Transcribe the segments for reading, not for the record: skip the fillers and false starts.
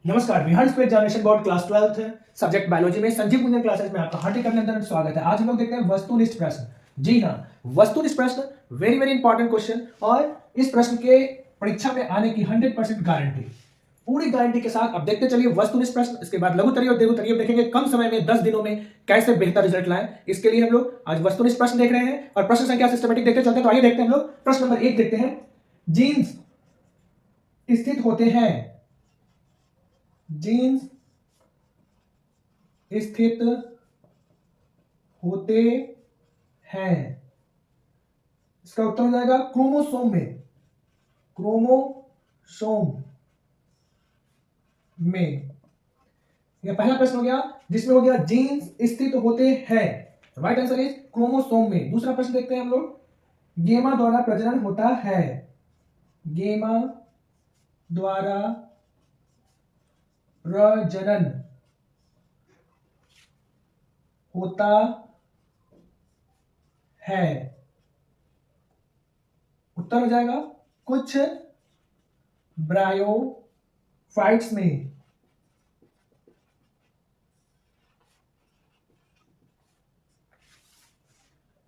नमस्कार, Bihar school examination board class 12th subject biology में संजीव कुंजन classes में आपका हार्दिक अभिनंदन स्वागत है। आज हम लोग देखते हैं वस्तुनिष्ठ प्रश्न। जी हाँ, वस्तुनिष्ठ प्रश्न वेरी वेरी इंपॉर्टेंट क्वेश्चन और इस प्रश्न के परीक्षा में आने की 100% गारंटी, पूरी गारंटी के साथ। अब देखते चलिए वस्तुनिष्ठ प्रश्न, इसके बाद लघुत्तरीय और दीर्घोत्तरीय देखेंगे कम समय में 10 दिनों में कैसे बेहतर रिजल्ट लाएं। इसके लिए हम लोग आज वस्तुनिष्ठ प्रश्न देख रहे हैं और प्रश्न संख्या सिस्टमेटिक देखते चलते हैं। तो आइए देखते हैं हम लोग प्रश्न नंबर 1 देखते हैं। जीन्स स्थित होते हैं, जीन्स स्थित होते हैं, इसका उत्तर हो जाएगा क्रोमोसोम में। क्रोमोसोम में, यह पहला प्रश्न हो गया जिसमें हो गया जीन्स स्थित होते हैं। राइट आंसर इज क्रोमोसोम में। दूसरा प्रश्न देखते हैं हम लोग। गेमा द्वारा प्रजनन होता है, गेमा द्वारा प्रजनन होता है, उत्तर हो जाएगा कुछ ब्रायोफाइट्स में।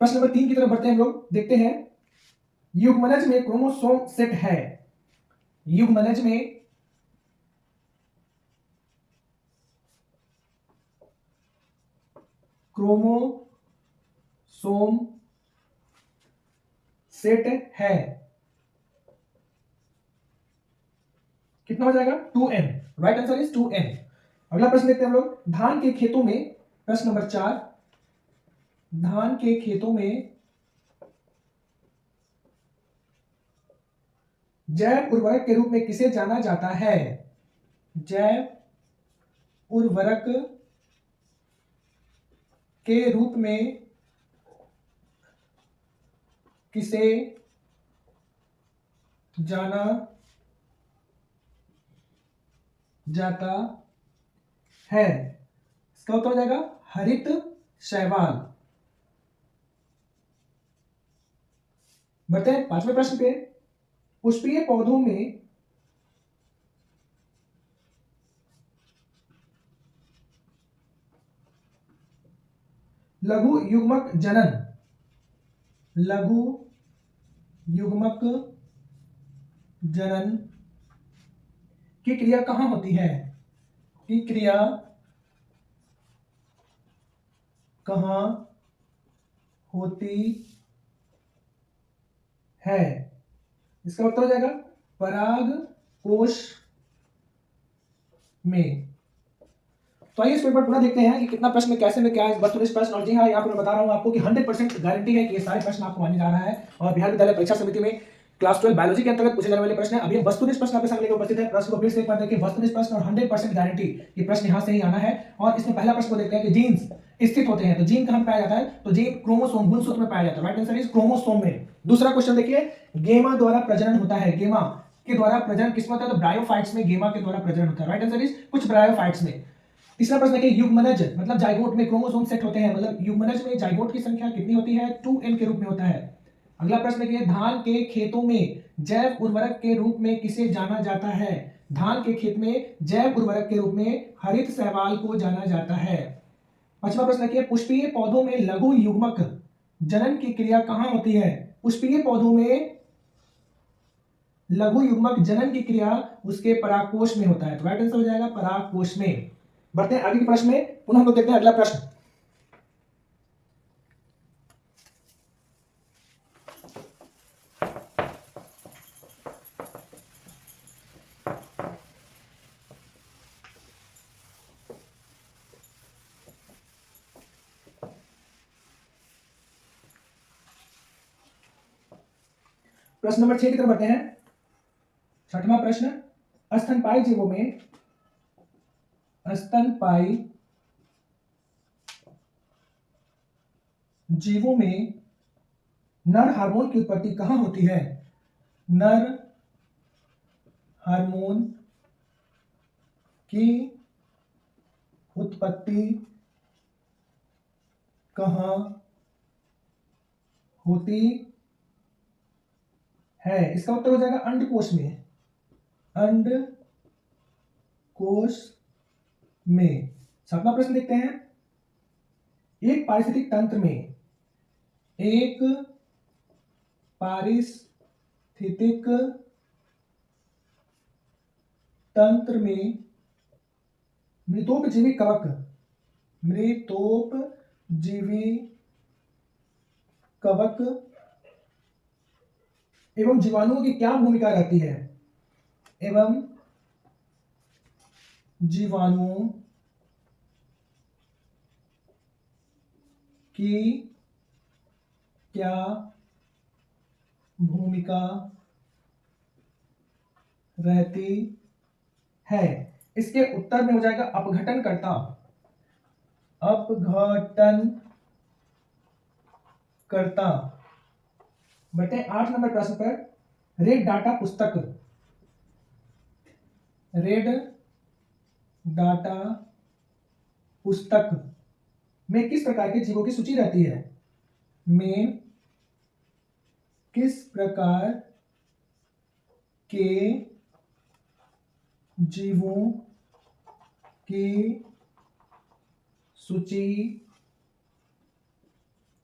प्रश्न नंबर 3 की तरफ बढ़ते हैं हम लोग, देखते हैं। युग्मनज में क्रोमोसोम सेट है, युग्मनज में क्रोमोसोम सेट है, कितना हो जाएगा 2n। Right answer is 2n। अगला प्रश्न देखते हैं हम लोग। धान के खेतों में, प्रश्न नंबर 4, धान के खेतों में जैव उर्वरक के रूप में किसे जाना जाता है, जैव उर्वरक के रूप में किसे जाना जाता है, इसका उत्तर हो जाएगा हरित शैवाल। बढ़ते हैं 5वें प्रश्न पे। पुष्पीय पौधों में लघु युग्मक जनन, लघु युग्मक जनन की क्रिया कहां होती है, की क्रिया कहां होती है, इसका उत्तर हो जाएगा पराग कोश में। तो आइए इस पेपर पूरा देखते हैं कि कितना प्रश्न में कैसे में क्या है वस्तुनिष्ठ प्रश्न। और जी हाँ, यहाँ पर मैं बता रहा हूँ आपको कि 100% गारंटी है कि ये सारे प्रश्न आपको आने जा रहा है और बिहार विद्यालय परीक्षा समिति में क्लास 12 बायोलॉजी के अंतर्गत पूछे जाने वाले प्रश्न है। अभी वस्तुनिष्ठ प्रश्न आपके सामने उपस्थित है। प्रश्न को फिर से एक बार देखिए, वस्तुनिष्ठ प्रश्न और 100% गारंटी, ये प्रश्न यहाँ से ही आना है। और इसमें पहला प्रश्न को देखते हैं कि जीन्स स्थित होते हैं, तो जीन कहां पाया जाता है, तो जीन क्रोमोसोम गुणसूत्र में पाया जाता है। राइट आंसर इज क्रोमोसोम में। दूसरा क्वेश्चन देखिए, गेमा द्वारा प्रजनन होता है, गेमा के द्वारा प्रजनन किसमें होता है, तो ब्रायोफाइट्स में गेमा के द्वारा प्रजनन होता है। राइट आंसर इज कुछ ब्रायोफाइट्स में। तीसरा प्रश्न है कि युग्मनज मतलब जाइगोट में क्रोमोसोम सेट होते हैं, मतलब युग्मनज में जाइगोट की संख्या कितनी होती है, 2n के रूप में होता है। अगला प्रश्न है कि धान के खेतों में जैव उर्वरक के रूप में किसे जाना जाता है, धान के खेत में जैव उर्वरक के रूप में हरित शैवाल को जाना जाता है। पांचवा प्रश्न है कि पुष्पीय पौधों में लघु युग्मक जनन की क्रिया कहां होती है, पुष्पीय पौधों में लघु युग्मक जनन की क्रिया उसके परागकोश में होता है। तो राइट आंसर हो जाएगा परागकोश में। बढ़ते हैं आगे के प्रश्न में, पुनः हम लोग देखते हैं अगला प्रश्न। प्रश्न नंबर 6 की तरफ बढ़ते हैं। छठवां प्रश्न, स्तनपायी जीवों में, स्तनपायी जीवों में नर हार्मोन की उत्पत्ति कहां होती है, नर हार्मोन की उत्पत्ति कहां होती है, इसका उत्तर हो जाएगा अंडकोश में, अंडकोश कोश में। 7वां प्रश्न देखते हैं, एक पारिस्थितिक तंत्र में, एक पारिस्थितिक तंत्र में मृतोपजीवी कवक एवं जीवाणुओं की क्या भूमिका रहती है, एवं जीवाणुओं की क्या भूमिका रहती है। इसके उत्तर में हो जाएगा अपघटनकर्ता। बढ़ते हैं 8 नंबर प्रश्न पर। रेड डाटा पुस्तक में किस प्रकार के जीवों की सूची रहती है, में किस प्रकार के जीवों की सूची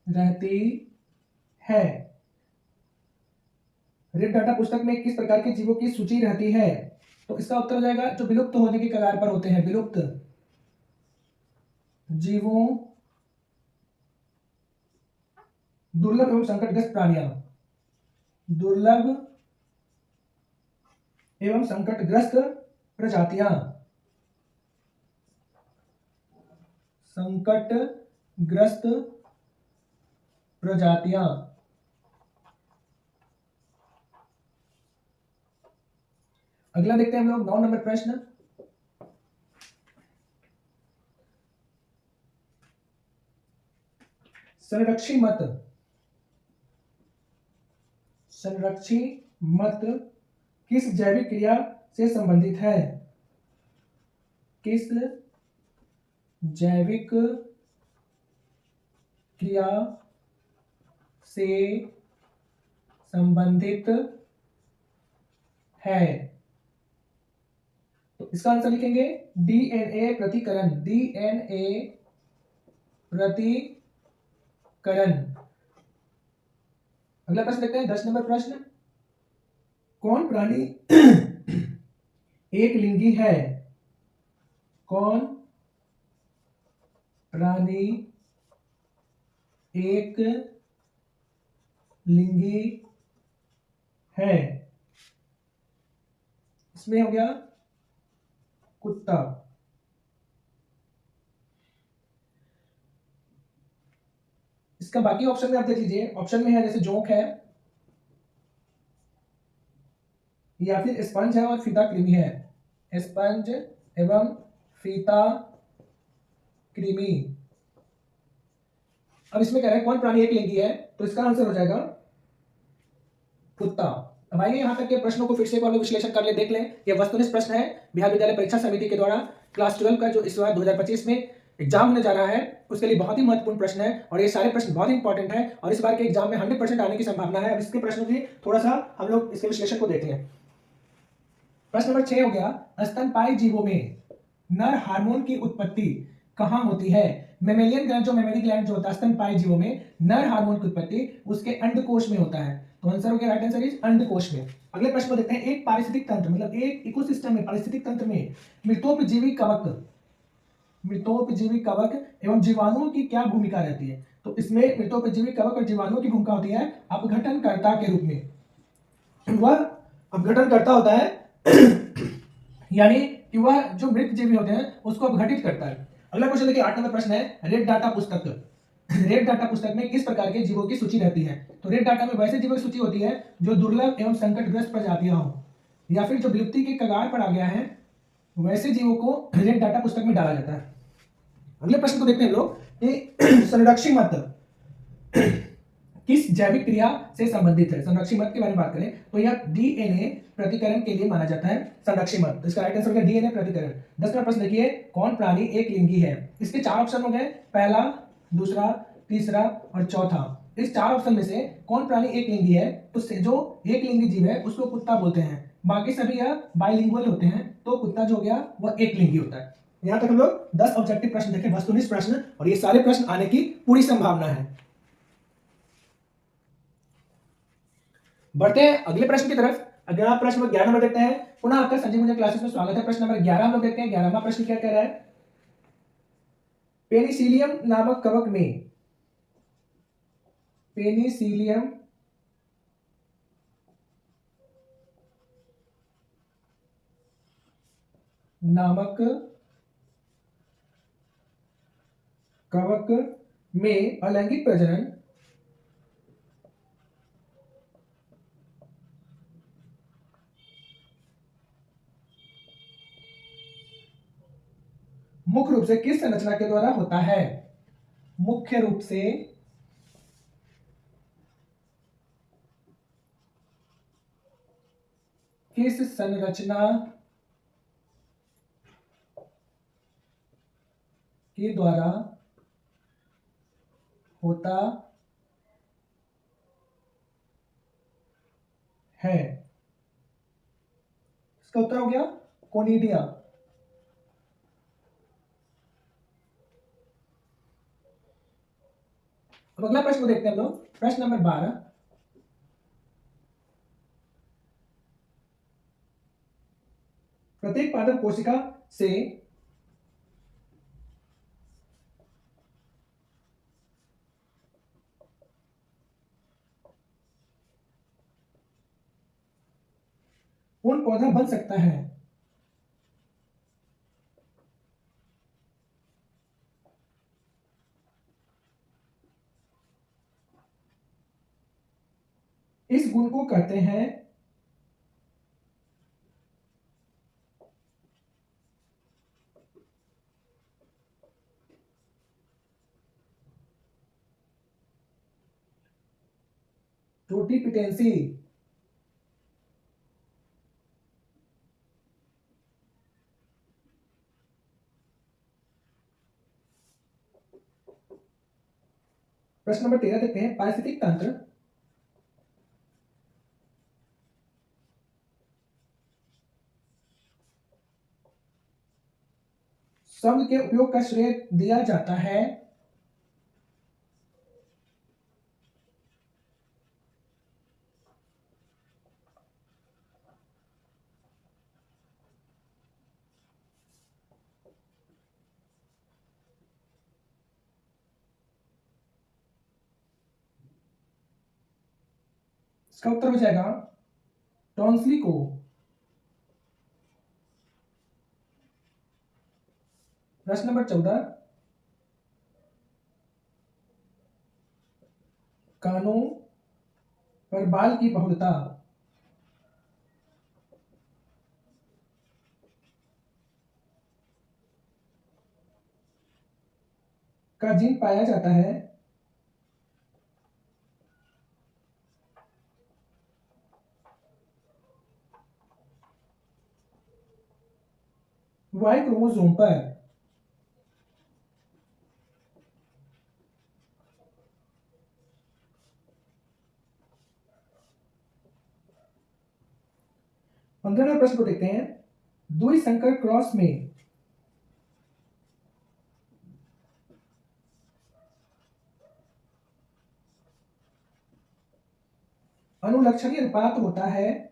रहती है। रेड डाटा पुस्तक में किस प्रकार के जीवों की सूची रहती है, तो इसका उत्तर हो जाएगा जो विलुप्त होने की कगार पर होते हैं, विलुप्त जीवों, दुर्लभ एवं संकटग्रस्त प्राणियां, दुर्लभ एवं संकटग्रस्त प्रजातियां, संकटग्रस्त प्रजातियां। अगला देखते हैं हम लोग 9 नंबर प्रश्न। संरक्षी मत किस जैविक क्रिया से संबंधित है, किस जैविक क्रिया से संबंधित है, तो इसका आंसर लिखेंगे डीएनए प्रतिकरण, डीएनए प्रतिकरण। अगला प्रश्न देखते हैं 10 नंबर प्रश्न। कौन प्राणी एक लिंगी है, कौन प्राणी एक लिंगी है, इसमें हो गया कुत्ता। इसका बाकी ऑप्शन में आप देख लीजिए, ऑप्शन में है जैसे जोंक है, या फिर स्पंज है और फीता कृमि है, स्पंज एवं फीता कृमि। अब इसमें कह रहा है कौन प्राणी एक लिंगी है, तो इसका आंसर हो जाएगा कुत्ता। अब आइए यहाँ तक के प्रश्नों को फिर से एक बार विश्लेषण कर ले, देख लें। यह वस्तुनिष्ठ प्रश्न है, बिहार विद्यालय परीक्षा समिति के द्वारा क्लास 12 का जो इस बार 2025 में एग्जाम होने जा रहा है, उसके लिए बहुत ही महत्वपूर्ण प्रश्न है और ये सारे प्रश्न बहुत इंपॉर्टेंट है और इस बार के एग्जाम में 100% आने की संभावना है। अब इसके प्रश्नों की थोड़ा सा हम लोग इसके विश्लेषण को देख लें। प्रश्न नंबर 6 हो गया, स्तनपायी जीवों में नर हार्मोन की उत्पत्ति कहां होती है। मेमेलियन ग्लैंड, जो मेमरी ग्लैंड जो होता है स्तनपायी जीवों में, नर हार्मोन की उत्पत्ति उसके अंडकोश में होता है, तो आंसर हो गया राइट आंसर इज अंडकोश में। अगले प्रश्न को देखते हैं, एक पारिस्थितिक तंत्र मतलब एक इकोसिस्टम में, पारिस्थितिक तंत्र में मृतोपजीवी कवक एवं जीवाणुओं की क्या भूमिका रहती है, तो इसमें मृतोपजीवी कवक और जीवाणुओं की भूमिका होती है अपघटनकर्ता के रूप में। वह अपघटनकर्ता होता है यानी कि वह जो मृत जीवी होते हैं उसको अपघटित करता है। अगला क्वेश्चन देखिए 8 नंबर प्रश्न है, रेड डाटा पुस्तक। रेड डाटा पुस्तक में किस प्रकार के जीवों की सूची रहती है, तो रेड डाटा में वैसे जीवों की सूची होती है जो दुर्लभ एवं संकटग्रस्त प्रजातियां हो, या फिर जो विलुप्ति के कगार पर आ गया है, वैसे जीवों को रेड डाटा पुस्तक में डाला जाता है। अगले प्रश्न को देखते हैं हम लोग कि संरक्षी मत किस जैविक क्रिया से संबंधित है। संरक्षी मत के बारे में बात करें तो यह डीएनए प्रतिकरण के लिए माना जाता है संरक्षी मत, तो इसका राइट आंसर हो गया डीएनए प्रतिकरण। 10 नंबर प्रश्न देखिए, कौन प्राणी एक लिंगी है। इसके 4 ऑप्शन हो गए, पहला, दूसरा, तीसरा और चौथा। इस 4 ऑप्शन में से कौन प्राणी एक लिंगी है, तो जो एक लिंगी जीव है उसको कुत्ता बोलते हैं, बाकी सभी यह बाइलिंगुअल होते हैं, तो कुत्ता जो हो गया वह एक लिंगी होता है। यहां तक हम लोग 10 ऑब्जेक्टिव प्रश्न देखे, वस्तुनिष्ठ प्रश्न, और ये सारे प्रश्न आने की पूरी संभावना है। बढ़ते हैं अगले प्रश्न की तरफ। अगला प्रश्न नंबर 11 नंबर देखते हैं। पुनः आपका संजय गुंजन क्लासेस में स्वागत है। प्रश्न नंबर 11 हम लोग देखते हैं। 11वां प्रश्न क्या कह रहा है? पेनिसिलियम नामक कवक में, पेनिसिलियम नामक कवक में अलैंगिक प्रजनन मुख्य रूप से किस संरचना के द्वारा होता है? मुख्य रूप से किस संरचना के द्वारा होता है? इसका उत्तर हो गया कोनिडिया। अब अगला प्रश्न को देखते हैं हम लोग। प्रश्न नंबर 12। प्रत्येक पादप कोशिका से पूर्ण पौधा बन सकता है। इस गुण को कहते हैं टोटिपिटेंसी। प्रश्न नंबर 13 देखते हैं। पारिस्थितिक तंत्र शब्द के उपयोग का श्रेय दिया जाता है इसका उत्तर हो जाएगा टॉन्सली को। प्रश्न नंबर 14। कानों पर बाल की बहुलता का जीन पाया जाता है वाई क्रोमोसोम पर। पंद्रहवें प्रश्न को देखते हैं। द्विसंकर क्रॉस में अनुलक्षणीय अनुपात होता है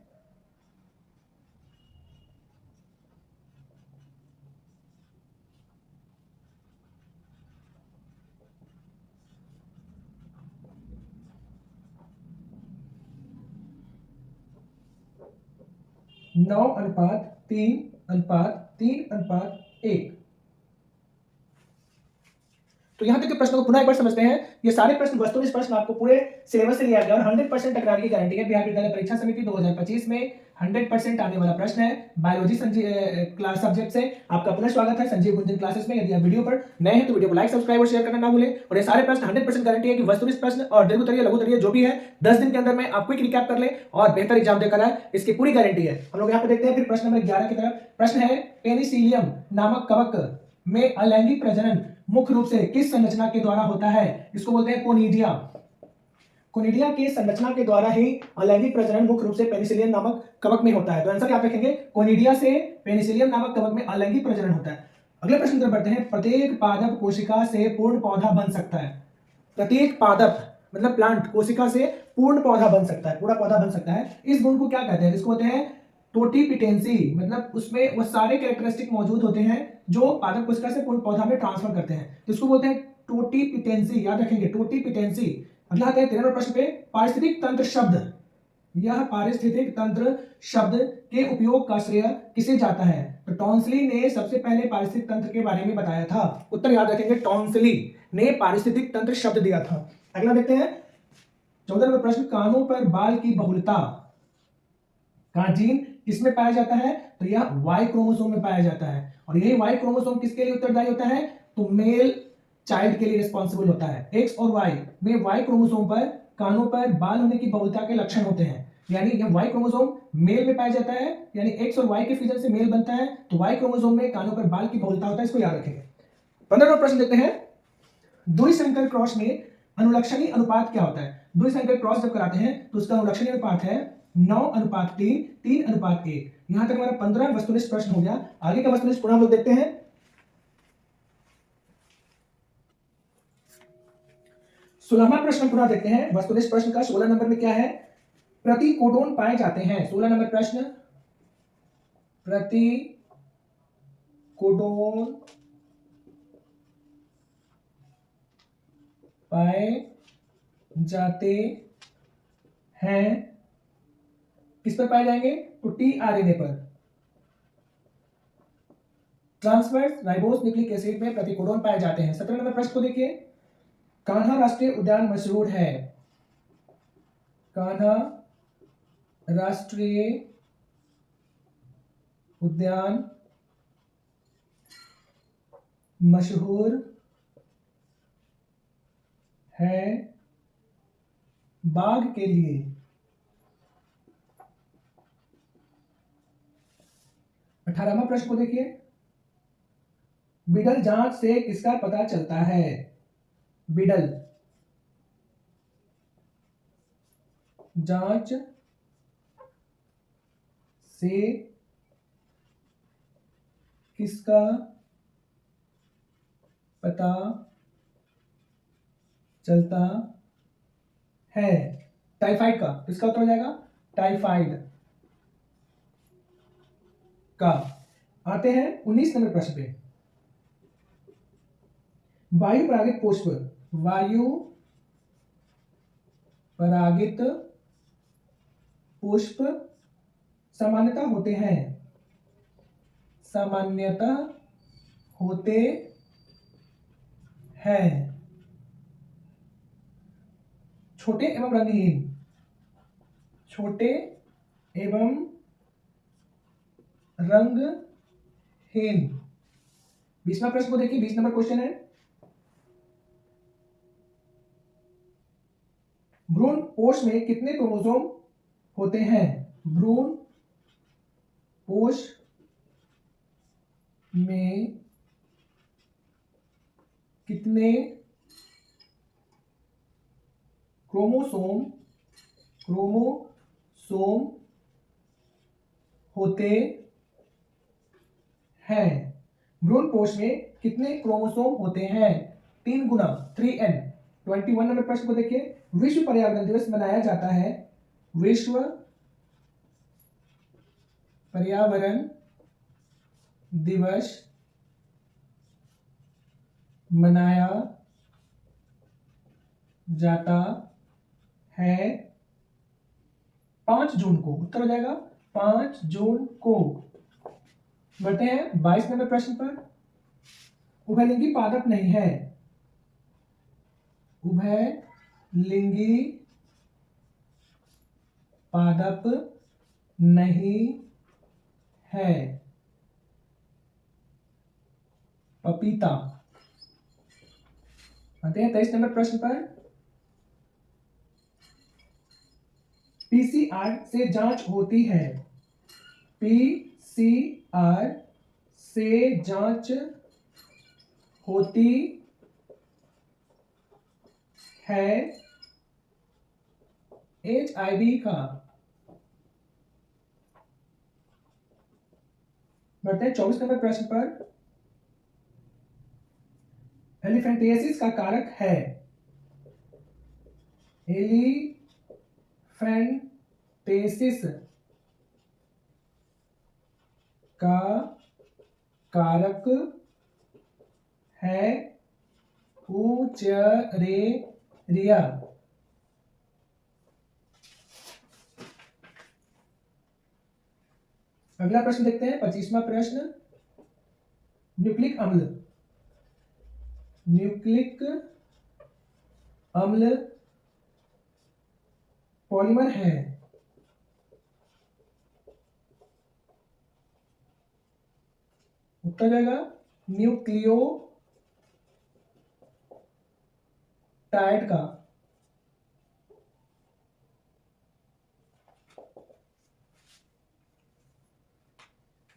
नौ अनुपात 3:3:1। तो यहां तक के प्रश्नों को पुनः एक बार समझते हैं। ये सारे प्रश्न वस्तुनिष्ठ प्रश्न आपको पूरे सिलेबस से लिया गया और 100% टकराने की गारंटी है। बिहार विद्यालय परीक्षा समिति 2025 में 100% आने वाला प्रश्न है। बायोलॉजी क्लास सब्जेक्ट से आपका पुनः स्वागत है संजीव गुंजन क्लासेस में। यदि आप वीडियो पर नए हैं तो वीडियो को लाइक, सब्सक्राइब और शेयर करना ना भूलें। और ये सारे प्रश्न 100% गारंटी है कि वस्तुनिष्ठ प्रश्न और दीर्घोत्तरीय, लघुत्तरीय जो भी है 10 दिन के अंदर में आप क्विक रिकैप कर ले और बेहतर एग्जाम देकर आए, इसकी पूरी गारंटी है। हम लोग यहाँ पे देखते हैं फिर प्रश्न नंबर 11 की तरफ। प्रश्न है पेनिसिलियम नामक कवक में अलैंगिक प्रजनन मुख्य रूप से किस संरचना के द्वारा होता है? इसको बोलते हैं कोनिडिया। कोनिडिया के संरचना के द्वारा ही अलैंगिक प्रजनन मुख्य रूप से पेनिसिलियम नामक कवक में होता है। तो आंसर याद रखेंगे, कोनिडिया से पेनिसिलियम नामक कवक में अलैंगिक प्रजनन होता है। अगले प्रश्न की तरफ बढ़ते हैं। प्रत्येक पादप कोशिका से पूर्ण पौधा बन सकता है। प्रत्येक पादप मतलब प्लांट कोशिका से पूर्ण पौधा बन सकता है, पूरा पौधा बन सकता है। इस गुण को क्या कहते हैं? इसको कहते हैं टोटिपिटेंसी। मतलब उसमें वो सारे कैरेक्टरिस्टिक मौजूद होते हैं जो पादप कोशिका से पूर्ण पौधा में ट्रांसफर करते हैं, तो इसको बोलते हैं टोटिपिटेंसी। याद रखेंगे, टोटिपिटेंसी। अगला आते हैं 13वें प्रश्न पे। पारिस्थितिक तंत्र शब्द, यह पारिस्थितिक तंत्र शब्द के उपयोग का श्रेय किसे जाता है? तो टॉन्सली ने सबसे पहले पारिस्थितिक तंत्र के बारे में बताया था। उत्तर याद रखेंगे, टॉन्सली ने पारिस्थितिक तंत्र शब्द दिया था। अगला देखते हैं 14वां प्रश्न। कानों पर बाल की बहुलता का जीन किसमें पाया जाता है? तो यह वाई क्रोमोसोम में पाया जाता है। और यही वाई क्रोमोसोम किसके लिए उत्तरदायी होता है? तो मेल चाइल्ड के लिए रिस्पॉन्सिबल होता है। एक्स और वाई में वाई क्रोमोसोम पर कानों पर बाल होने की बहुलता के लक्षण होते हैं। यानी यह वाई क्रोमोसोम मेल में पाया जाता है, यानी एक्स और वाई के फ्यूजन से मेल बनता है, तो वाई क्रोमोसोम में कानों पर बाल की बहुलता होता है। इसको याद रखेंगे। 15वां प्रश्न देखते हैं। द्विसंकर क्रॉस में अनुलक्षणी अनुपात क्या होता है? द्विसंकर क्रॉस जब कराते हैं तो उसका अनुलक्षणी अनुपात है 9:3, 3:1। यहां तक हमारा 15 वस्तुनिष्ठ प्रश्न हो गया। आगे का वस्तुनिष्ठ पुनः हम लोग देखते हैं। 16वां प्रश्न पुनः देखते हैं। वस्तुनिष्ठ प्रश्न का 16 नंबर में क्या है? प्रतिकोडोन पाए जाते हैं। 16 नंबर प्रश्न, प्रतिकोडोन पाए जाते हैं। किस पर पाए जाएंगे? तो टीआरएनए पर। ट्रांसफर्स राइबोस न्यूक्लिक एसिड में प्रतिकोडोन पाए जाते हैं। 17 नंबर प्रश्न को देखिए। कान्हा राष्ट्रीय उद्यान मशहूर है। कान्हा राष्ट्रीय उद्यान मशहूर है बाघ के लिए। 18वां प्रश्न को देखिए। बिडल जांच से किसका पता चलता है? बिडल जांच से किसका पता चलता है? टाइफाइड का। किसका उत्तर हो जाएगा? टाइफाइड का। आते हैं 19 नंबर प्रश्न पे। वायु परागित पुष्प, वायु परागित पुष्प सामान्यतः होते हैं, सामान्यतः होते हैं छोटे एवं रंगहीन, छोटे एवं रंगहीन। 20वां प्रश्न को देखिए। 20 नंबर क्वेश्चन है। भ्रूण कोश में कितने क्रोमोसोम होते हैं? भ्रूण कोश में कितने क्रोमोसोम होते हैं? भ्रूण कोश में कितने क्रोमोसोम होते हैं? 3 गुना, 3n। 21 नंबर प्रश्न को देखिए। विश्व पर्यावरण दिवस मनाया जाता है। विश्व पर्यावरण दिवस मनाया जाता है 5 जून को। उत्तर हो जाएगा 5 जून को। बढ़ते हैं 22 नंबर प्रश्न पर। उभयलिंगी पादप नहीं है। उभयलिंगी पादप नहीं है। पपीता। आते हैं 23 नंबर प्रश्न पर। पीसीआर से जांच होती है। पीसीआर से जांच होती है HIV का। बढ़ते हैं 24 नंबर प्रश्न पर। एलिफेंटियासिस का कारक है। एलिफेंटियासिस का कारक है ऊचरेरिया। अगला प्रश्न देखते हैं 25वां प्रश्न। न्यूक्लिक अम्ल पॉलीमर है। उत्तर जाएगा न्यूक्लियोटाइड का।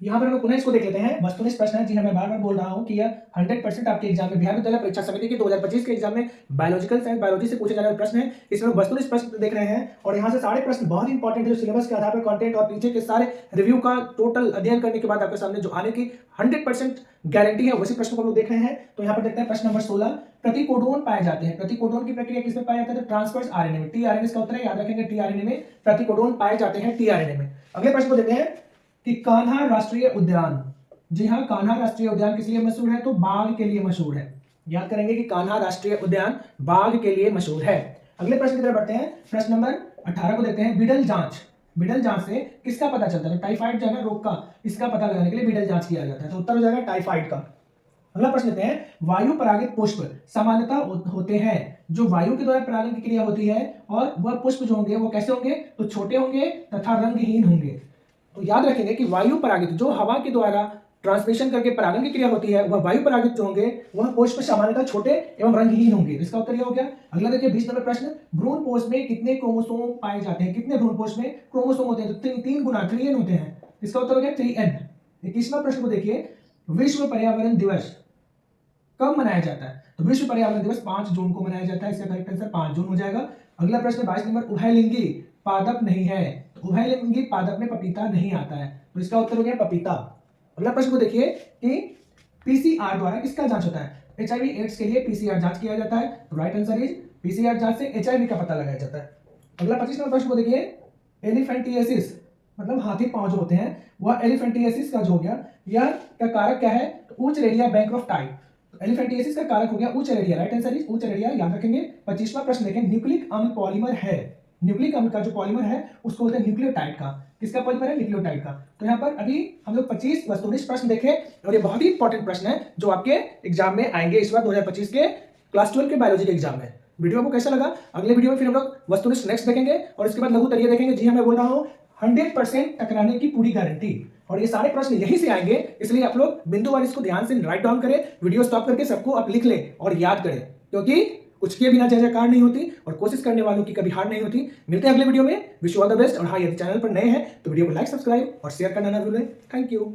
यहां पर हम पुनः इसको देख लेते हैं। वस्तुनिष्ठ प्रश्न है। जी हाँ, मैं बार बार बोल रहा हूं कि यह 100% आपके एग्जाम में बिहार विद्यालय परीक्षा समिति के 2025 के एग्जाम में बायोलॉजिकल साइंस बायोलॉजी से पूछे जाने वाले प्रश्न है। इसमें वस्तुनिष्ठ प्रश्न देख रहे हैं और यहां से सारे प्रश्न बहुत इंपॉर्टेंट है, जो सिलेबस के आधार पर कंटेंट और पीछे के सारे रिव्यू का टोटल अध्ययन करने के बाद आपके सामने जो आने की 100% गारंटी है, वैसे प्रश्न को हम लोग देख रहे हैं। तो यहाँ पर देखते हैं प्रश्न नंबर 16। प्रतिकोडोन पाए जाते हैं। प्रतिकोडोन की प्रक्रिया किसमें पाया जाता है? ट्रांसफर्स आरएनए में। टीआरएनए इसका उत्तर है, याद रखेंगे टीआरएनए में प्रतिकोडोन पाए जाते हैं, टीआरएनए में। अगले प्रश्न को देखते हैं कि कान्हा राष्ट्रीय उद्यान। जी हाँ, कान्हा राष्ट्रीय उद्यान किस लिए मशहूर है? तो बाघ के लिए मशहूर है। याद करेंगे कि कान्हा राष्ट्रीय उद्यान बाघ के लिए मशहूर है। अगले प्रश्न की तरफ बढ़ते हैं। प्रश्न नंबर 18 को देखते हैं। बिडल जांच। बिडल जांच से किसका पता चलता है? तो टाइफाइड जो है ना, रोग का, इसका पता लगाने के लिए बिडल जांच किया जाता है। तो उत्तर हो जाएगा टाइफाइड का। अगला प्रश्न लेते हैं। वायु परागित पुष्प सामान्यतः होते हैं। जो वायु के द्वारा परागण की क्रिया होती है, और वह पुष्प जो होंगे वो कैसे होंगे? तो छोटे होंगे तथा रंगहीन होंगे। तो याद रखेंगे कि वायु परागित, जो हवा के द्वारा ट्रांसमिशन करके परागण की क्रिया होती है, वह वायु परागित जो होंगे वह पुष्प सामान्यतः छोटे एवं रंगहीन होंगे। इसका उत्तर यह हो गया। अगला देखिए 20 नंबर प्रश्न। भ्रूणपोष में कितने क्रोमोसोम पाए जाते हैं? कितने भ्रूणपोष में क्रोमोसोम होते हैं? तो 3 गुना, 3n होते हैं। इसका उत्तर हो गया 3n। 21वां प्रश्न को देखिए। विश्व पर्यावरण दिवस कब मनाया जाता है? तो विश्व पर्यावरण दिवस 5 जून को मनाया जाता है। इसका करेक्ट आंसर 5 जून हो जाएगा। अगला प्रश्न 22 नंबर। उभयलिंगी पादप नहीं है। तो उभयलिंगी पादप में पपीता नहीं आता है। तो इसका उत्तर हो गया पपीता। अगला प्रश्न को देखिए कि पीसीआर द्वारा किसका जांच होता है? एचआईवी एड्स के लिए पीसीआर जांच किया जाता है। तो राइट आंसर इज पीसीआर जांच से एचआईवी का पता लगाया जाता है। अगला 25 नंबर प्रश्न को देखिए। एलिफेंटियासिस मतलब हाथी पांव जो होते हैं, वह एलिफेंटियासिस का जो हो गया, यह का कारक क्या है? तो ऊचरेरिया बैंक्रॉफ्टाइड। एलिफेंटियासिस का कारक हो गया ऊचरेरिया। राइट आंसर इज ऊचरेरिया। याद रखेंगे। 25वां प्रश्न देखें। न्यूक्लिक अम्ल पॉलीमर है। न्यूक्लिक अम्ल का जो पॉलीमर है उसको बोलते हैं न्यूक्लियोटाइड का। किसका पॉलीमर है? न्यूक्लियोटाइड का। तो यहाँ पर अभी हम लोग 25 वस्तुनिष्ठ प्रश्न देखे और ये बहुत ही इंपॉर्टेंट प्रश्न है जो आपके एग्जाम में आएंगे इस बार 2025 के क्लास 12 के बायोलॉजी के एग्जाम में। वीडियो को कैसा लगा? अगले वीडियो में फिर हम लोग वस्तुनिष्ठ नेक्स्ट देखेंगे और इसके बाद लघु तरीय देखेंगे। जी हाँ, मैं बोल रहा हूँ 100% टकराने की पूरी गारंटी। और ये सारे प्रश्न यहीं से आएंगे, इसलिए आप लोग बिंदुवार इसको ध्यान से राइट डाउन करें, वीडियो स्टॉप करके सबको आप लिख लें और याद करें, क्योंकि कुछ किए बिना जय जयकार नहीं होती और कोशिश करने वालों की कभी हार नहीं होती। मिलते हैं अगले वीडियो में। Wish you all the best. और हाँ, यदि चैनल पर नए हैं तो वीडियो को लाइक, सब्सक्राइब और शेयर करना ना भूलें। Thank you.